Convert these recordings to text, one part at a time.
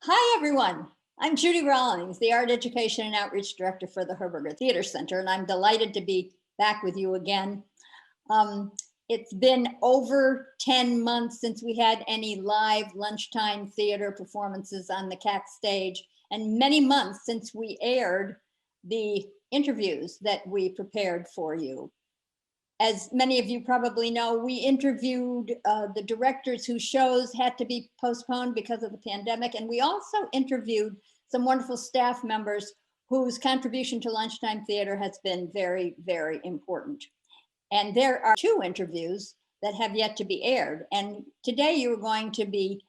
Hi, everyone. I'm Judy Rawlings, the Art Education and Outreach Director for the Herberger Theater Center, and I'm delighted to be back with you again. Um, it's been over 10 months since we had any live lunchtime theater performances on the CAC stage, and many months since we aired the interviews that we prepared for you. As many of you probably know, we interviewed the directors whose shows had to be postponed because of the pandemic. And we also interviewed some wonderful staff members whose contribution to lunchtime theater has been very, very important. And there are two interviews that have yet to be aired. And today you're going to be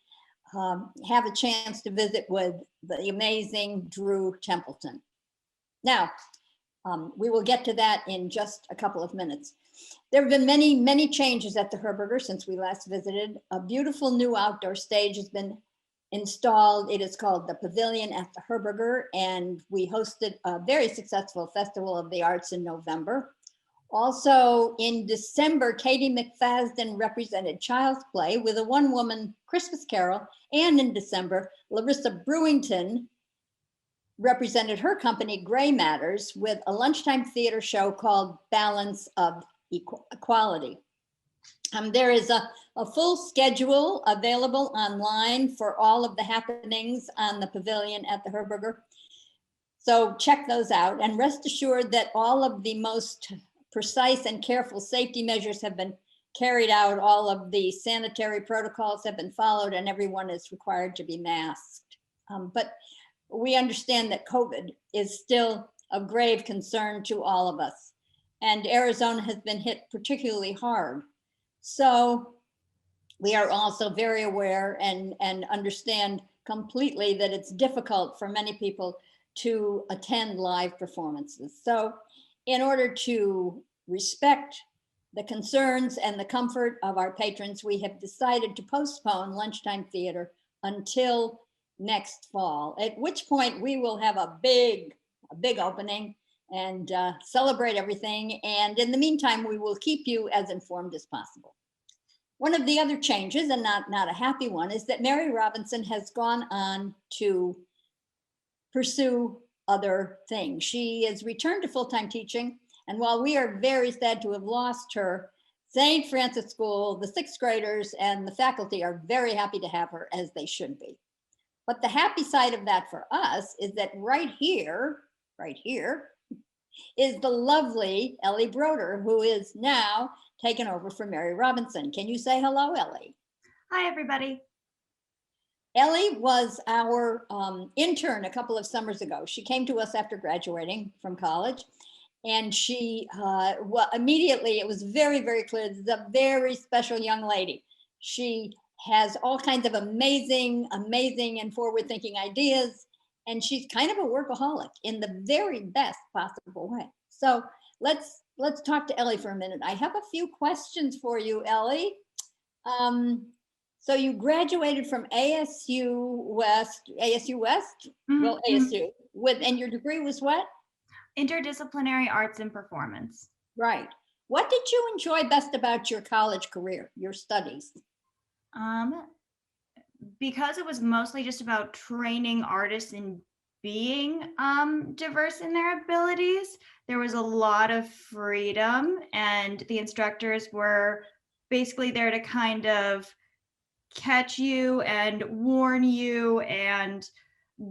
have a chance to visit with the amazing Drew Templeton. Now, we will get to that in just a couple of minutes. There have been many, many changes at the Herberger since we last visited. A beautiful new outdoor stage has been installed. It is called the Pavilion at the Herberger, and we hosted a very successful Festival of the Arts in November. Also in December, Katie McFadden represented Child's Play with a one-woman Christmas Carol, and in December, Larissa Brewington represented her company, Gray Matters, with a lunchtime theater show called Balance of Equality. There is a full schedule available online for all of the happenings on the Pavilion at the Herberger. So check those out and rest assured that all of the most precise and careful safety measures have been carried out. All of the sanitary protocols have been followed and everyone is required to be masked. But we understand that COVID is still of grave concern to all of us. And Arizona has been hit particularly hard. So we are also very aware and understand completely that it's difficult for many people to attend live performances. So in order to respect the concerns and the comfort of our patrons, we have decided to postpone lunchtime theater until next fall, at which point we will have a big opening and celebrate everything. And in the meantime, we will keep you as informed as possible. One of the other changes, and not a happy one, is that Mary Robinson has gone on to pursue other things. She is returned to full-time teaching. And while we are very sad to have lost her, St. Francis School, the sixth graders and the faculty are very happy to have her, as they should be. But the happy side of that for us is that right here is the lovely Ellie Broder, who is now taken over for Mary Robinson. Can you say hello, Ellie? Hi, everybody. Ellie was our intern a couple of summers ago. She came to us after graduating from college, and she immediately, it was very, very clear, this is a very special young lady. She has all kinds of amazing and forward-thinking ideas, and she's kind of a workaholic in the very best possible way. So let's talk to Ellie for a minute. I have a few questions for you, Ellie. So you graduated from ASU West, Mm-hmm. Well, ASU, and your degree was what? Interdisciplinary Arts and Performance. Right. What did you enjoy best about your college career, your studies? Because it was mostly just about training artists and being diverse in their abilities, there was a lot of freedom, and the instructors were basically there to kind of catch you and warn you and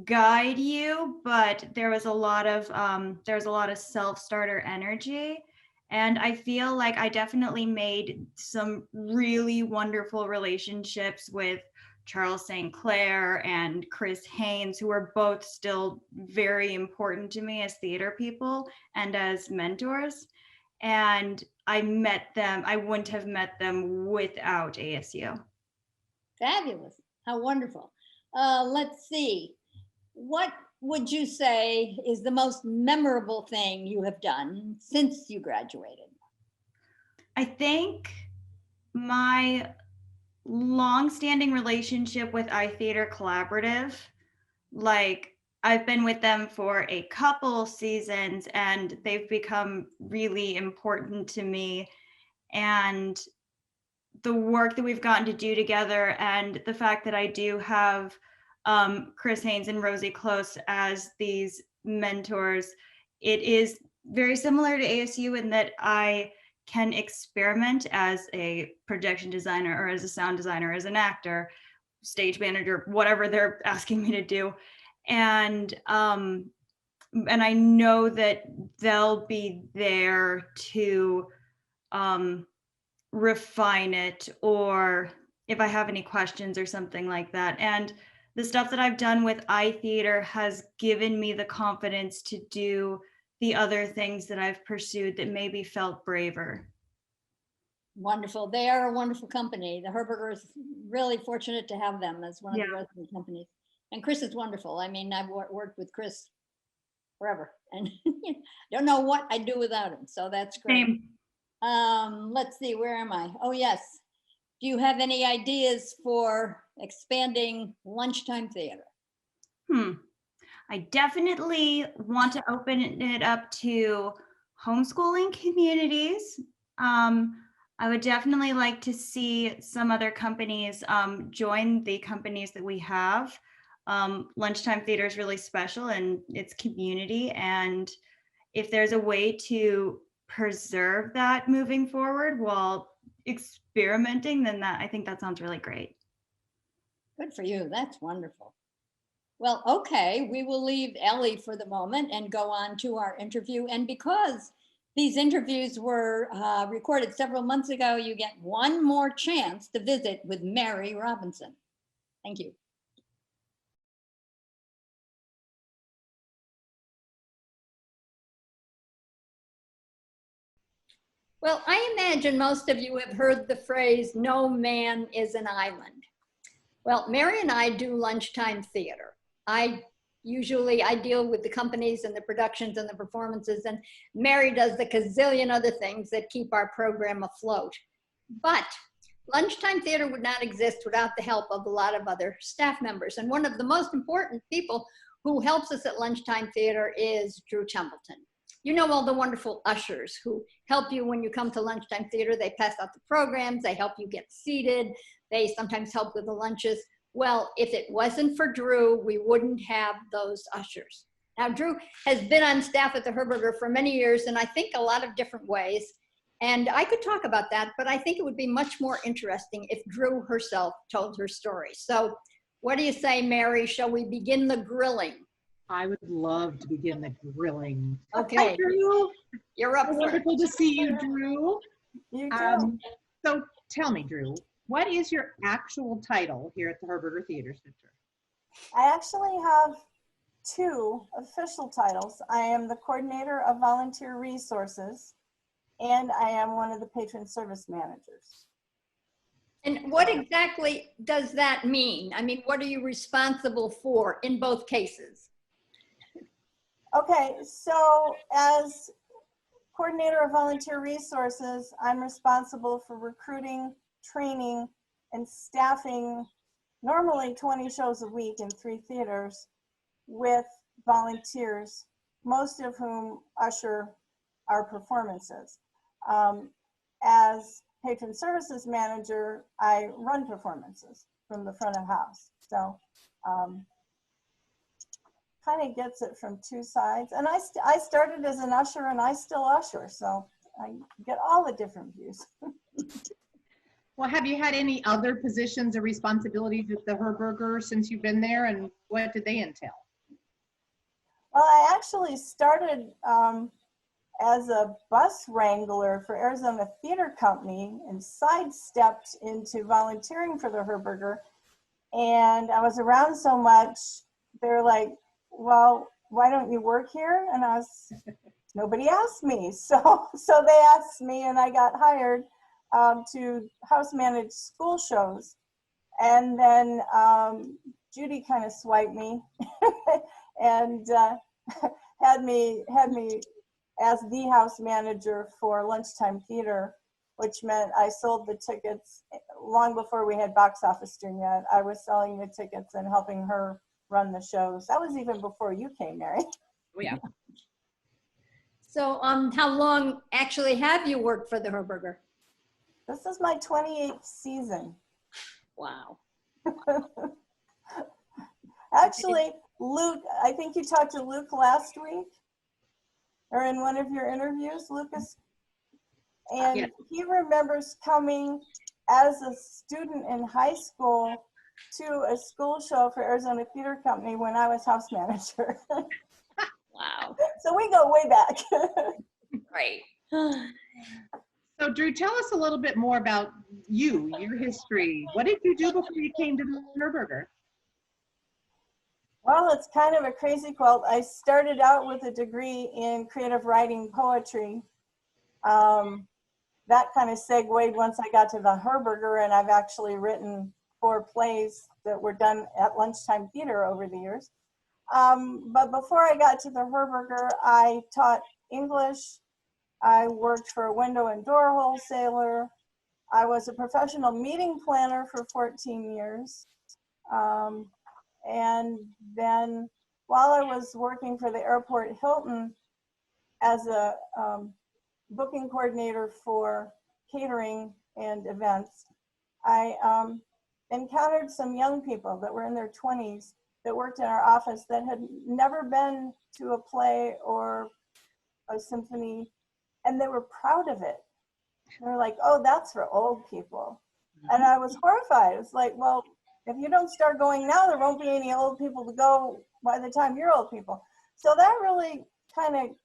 guide you, but there was a lot of self-starter energy. And I feel like I definitely made some really wonderful relationships with Charles St. Clair and Chris Haynes, who are both still very important to me as theater people and as mentors. And I wouldn't have met them without ASU. Fabulous. How wonderful. Let's see. What would you say is the most memorable thing you have done since you graduated? I think my long-standing relationship with iTheater Collaborative, like I've been with them for a couple seasons and they've become really important to me. And the work that we've gotten to do together and the fact that I do have Chris Haynes and Rosie Close as these mentors. It is very similar to ASU in that I can experiment as a projection designer or as a sound designer, as an actor, stage manager, whatever they're asking me to do. And I know that they'll be there to refine it, or if I have any questions or something like that. And the stuff that I've done with iTheater has given me the confidence to do the other things that I've pursued that maybe felt braver. Wonderful. They are a wonderful company. The Herberger is really fortunate to have them as one of the resident companies. And Chris is wonderful. I mean, I've worked with Chris forever and don't know what I'd do without him. So that's great. Same. Let's see, where am I? Oh, yes. Do you have any ideas for expanding lunchtime theater? I definitely want to open it up to homeschooling communities. I would definitely like to see some other companies join the companies that we have. Lunchtime theater is really special and it's community. And if there's a way to preserve that moving forward while experimenting, then I think that sounds really great. Good for you. That's wonderful. Well, okay, we will leave Ellie for the moment and go on to our interview. And because these interviews were recorded several months ago, you get one more chance to visit with Mary Robinson. Thank you. Well, I imagine most of you have heard the phrase, no man is an island. Well, Mary and I do lunchtime theater. I deal with the companies and the productions and the performances, and Mary does the gazillion other things that keep our program afloat. But lunchtime theater would not exist without the help of a lot of other staff members. And one of the most important people who helps us at lunchtime theater is Drew Templeton. You know, all the wonderful ushers who help you when you come to lunchtime theater. They pass out the programs, they help you get seated, they sometimes help with the lunches. Well, if it wasn't for Drew, we wouldn't have those ushers. Now, Drew has been on staff at the Herberger for many years, and I think a lot of different ways. And I could talk about that, but I think it would be much more interesting if Drew herself told her story. So what do you say, Mary? Shall we begin the grilling? I would love to begin the grilling. Okay. Hi, Drew. You're up. Wonderful to see you, Drew. You too. So tell me, Drew, what is your actual title here at the Herberger Theater Center? I actually have two official titles. I am the coordinator of volunteer resources, and I am one of the patron service managers. And what exactly does that mean? I mean, what are you responsible for in both cases? Okay, so as coordinator of volunteer resources, I'm responsible for recruiting, training, and staffing normally 20 shows a week in 3 theaters with volunteers, most of whom usher our performances. As patron services manager, I run performances from the front of house. So kind of gets it from 2 sides. And I started as an usher and I still usher, so I get all the different views. Well, have you had any other positions or responsibilities at the Herberger since you've been there, and what did they entail? Well, I actually started as a bus wrangler for Arizona Theater Company and sidestepped into volunteering for the Herberger. And I was around so much, they're like, well, why don't you work here? And I was, nobody asked me. So they asked me and I got hired to house manage school shows. And then Judy kind of swiped me and had me as the house manager for lunchtime theater, which meant I sold the tickets long before we had box office stream yet. I was selling the tickets and helping her run the shows. That was even before you came, Mary. Oh, yeah. So how long actually have you worked for the Herberger? This is my 28th season. Wow. Actually, Luke, I think you talked to Luke last week or in one of your interviews, Lucas. And Yeah. he remembers coming as a student in high school to a school show for Arizona Theater Company when I was house manager. Wow, So we go way back. great. So Drew, tell us a little bit more about you, your history. What did you do before you came to the Herberger? Well, it's kind of a crazy quilt. I started out with a degree in creative writing poetry. That kind of segued once I got to the Herberger, and I've actually written 4 plays that were done at lunchtime theater over the years. But before I got to the Herberger, I taught English. I worked for a window and door wholesaler. I was a professional meeting planner for 14 years. And then while I was working for the airport Hilton as a booking coordinator for catering and events, I encountered some young people that were in their 20s that worked in our office that had never been to a play or a symphony, and they were proud of it. They're like, oh, that's for old people. And I was horrified. It's like, well, if you don't start going now, there won't be any old people to go by the time you're old people. So that really kind of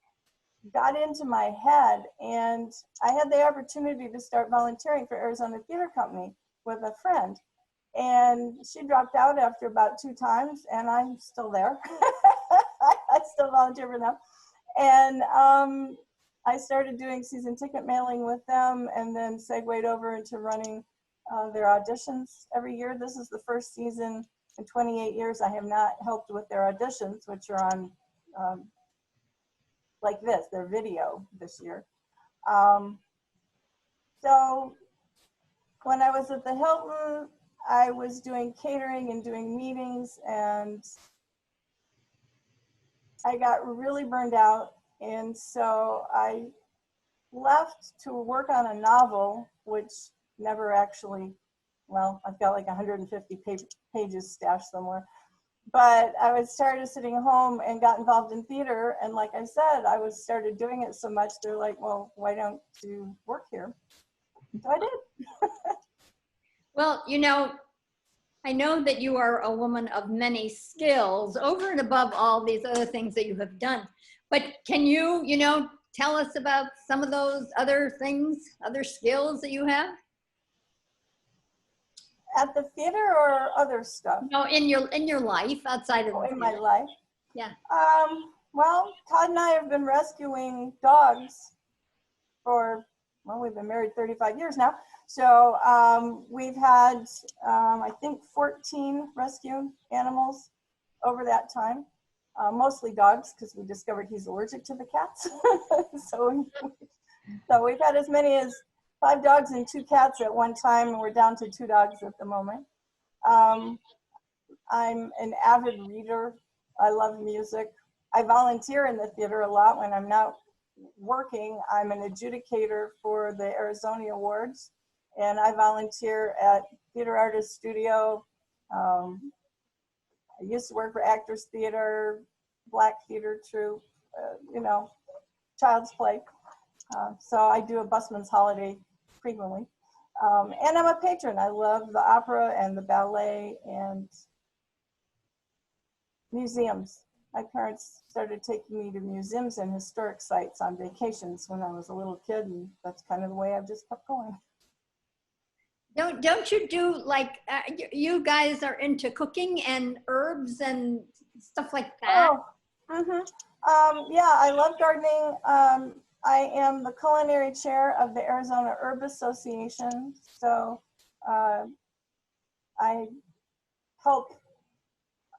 got into my head, and I had the opportunity to start volunteering for Arizona Theater Company with a friend, and she dropped out after about 2 times, and I'm still there. I still volunteer for them, and I started doing season ticket mailing with them, and then segued over into running their auditions every year. This is the first season in 28 years I have not helped with their auditions, which are on like this, their video this year. So when I was at the Hilton, I was doing catering and doing meetings, and I got really burned out. And so I left to work on a novel, which never actually, well, I've got like 150 pages stashed somewhere. But I was started sitting home and got involved in theater. And like I said, I was started doing it so much, they're like, well, why don't you work here? So I did. Well, I know that you are a woman of many skills over and above all these other things that you have done. But can you, tell us about some of those other things, other skills that you have? At the theater or other stuff? No, in your life outside of the In my theater. life? Yeah. Well, Todd and I have been rescuing dogs for, well, we've been married 35 years now. So we've had, I think, 14 rescue animals over that time, mostly dogs, because we discovered he's allergic to the cats. So we've had as many as 5 dogs and 2 cats at one time, and we're down to 2 dogs at the moment. I'm an avid reader. I love music. I volunteer in the theater a lot when I'm not working. I'm an adjudicator for the Arizona Awards, and I volunteer at Theater Artist Studio. I used to work for Actors Theater, Black Theater Troupe, Child's Play. So I do a busman's holiday frequently. And I'm a patron. I love the opera and the ballet and museums. My parents started taking me to museums and historic sites on vacations when I was a little kid, and that's kind of the way I've just kept going. Don't you do like, you guys are into cooking and herbs and stuff like that? Yeah, I love gardening. I am the culinary chair of the Arizona Herb Association. So I help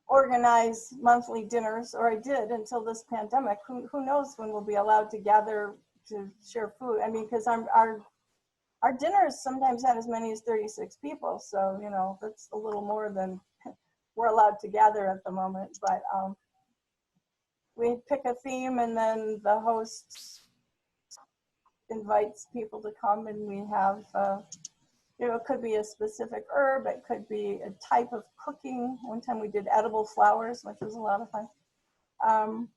organize monthly dinners, or I did until this pandemic. Who knows when we'll be allowed to gather to share food. I mean, because our dinners sometimes had as many as 36 people. So, that's a little more than we're allowed to gather at the moment. But we pick a theme, and then the host invites people to come, and we have You know, it could be a specific herb, it could be a type of cooking. One time we did edible flowers, which was a lot of fun.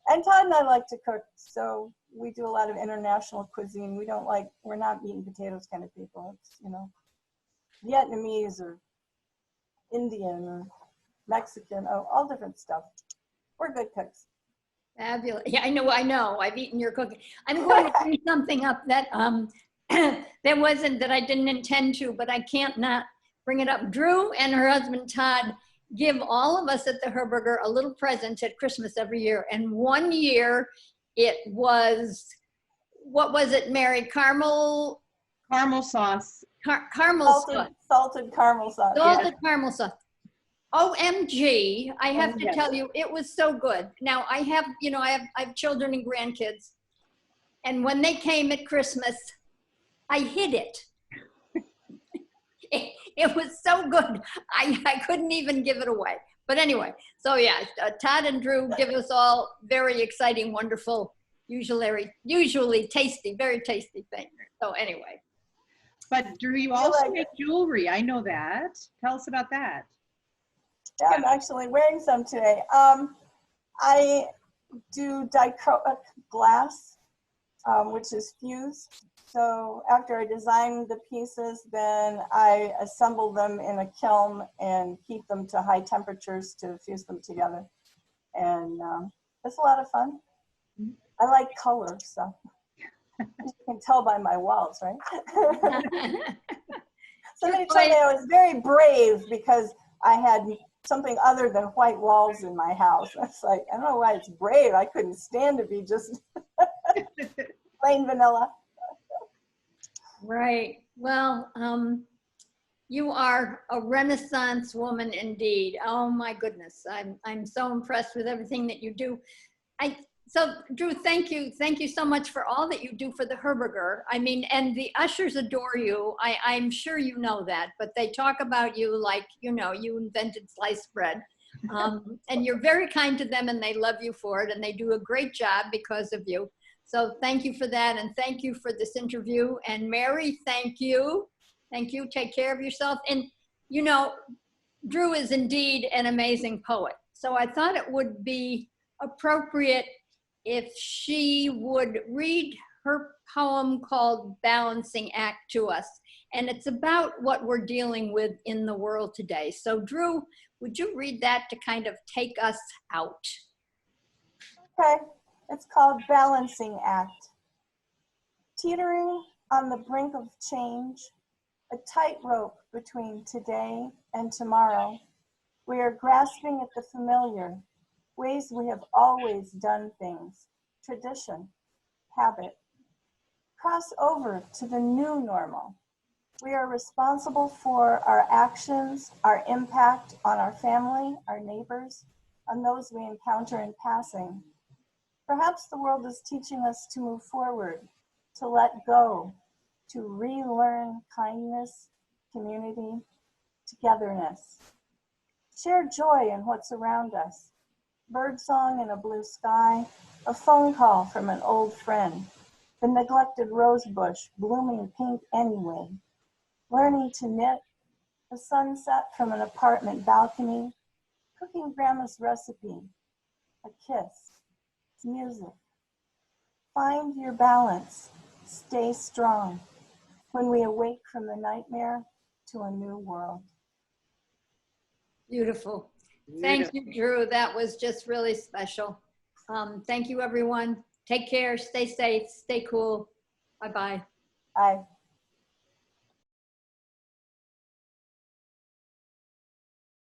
And Todd and I like to cook, so we do a lot of international cuisine. We're not meat and potatoes kind of people. It's, you know, Vietnamese or Indian or Mexican, all different stuff. We're good cooks. Fabulous. Yeah, I know. I've eaten your cooking. I'm going to bring something up that that I didn't intend to, but I can't not bring it up. Drew and her husband Todd give all of us at the Herberger a little present at Christmas every year. And one year it was, what was it, Mary? Caramel sauce. Caramel sauce. Salted caramel sauce. Salted caramel sauce. OMG, I have to Yes. tell you, it was so good. Now I have, you know, I have children and grandkids. And when they came at Christmas, I hid it. It was so good. I couldn't even give it away. But anyway, so yeah, Todd and Drew give us all very exciting, wonderful, usually tasty, very tasty things. So anyway. But Drew, you also make jewelry. I know that. Tell us about that. Yeah, I'm actually wearing some today. I do dichroic glass, which is fused. So after I design the pieces, then I assemble them in a kiln and heat them to high temperatures to fuse them together. And it's a lot of fun. I like color, so you can tell by my walls, right? Somebody told me I was very brave because I had something other than white walls in my house. It's like, I don't know why it's brave. I couldn't stand to be just plain vanilla. Right. Well, you are a Renaissance woman indeed. Oh my goodness. I'm so impressed with everything that you do. So Drew, thank you. Thank you so much for all that you do for the Herberger. I mean, and the ushers adore you. I'm sure you know that, but they talk about you like, you know, you invented sliced bread. And you're very kind to them and they love you for it and they do a great job because of you. So thank you for that. And thank you for this interview. And Mary, thank you. Thank you. Take care of yourself. And, you know, Drew is indeed an amazing poet. So I thought it would be appropriate if she would read her poem called Balancing Act to us. And it's about what we're dealing with in the world today. So Drew, would you read that to kind of take us out? Okay. It's called Balancing Act. Teetering on the brink of change, a tightrope between today and tomorrow, we are grasping at the familiar, ways we have always done things, tradition, habit. Cross over to the new normal. We are responsible for our actions, our impact on our family, our neighbors, on those we encounter in passing. Perhaps the world is teaching us to move forward, to let go, to relearn kindness, community, togetherness. Share joy in what's around us. Birdsong in a blue sky, a phone call from an old friend, the neglected rose bush blooming pink anyway. Learning to knit, a sunset from an apartment balcony, cooking grandma's recipe, a kiss. Music. Find your balance. Stay strong when we awake from the nightmare to a new world. Beautiful. Thank you, Drew. That was just really special. Thank you, everyone. Take care. Stay safe. Stay cool. Bye-bye. Bye.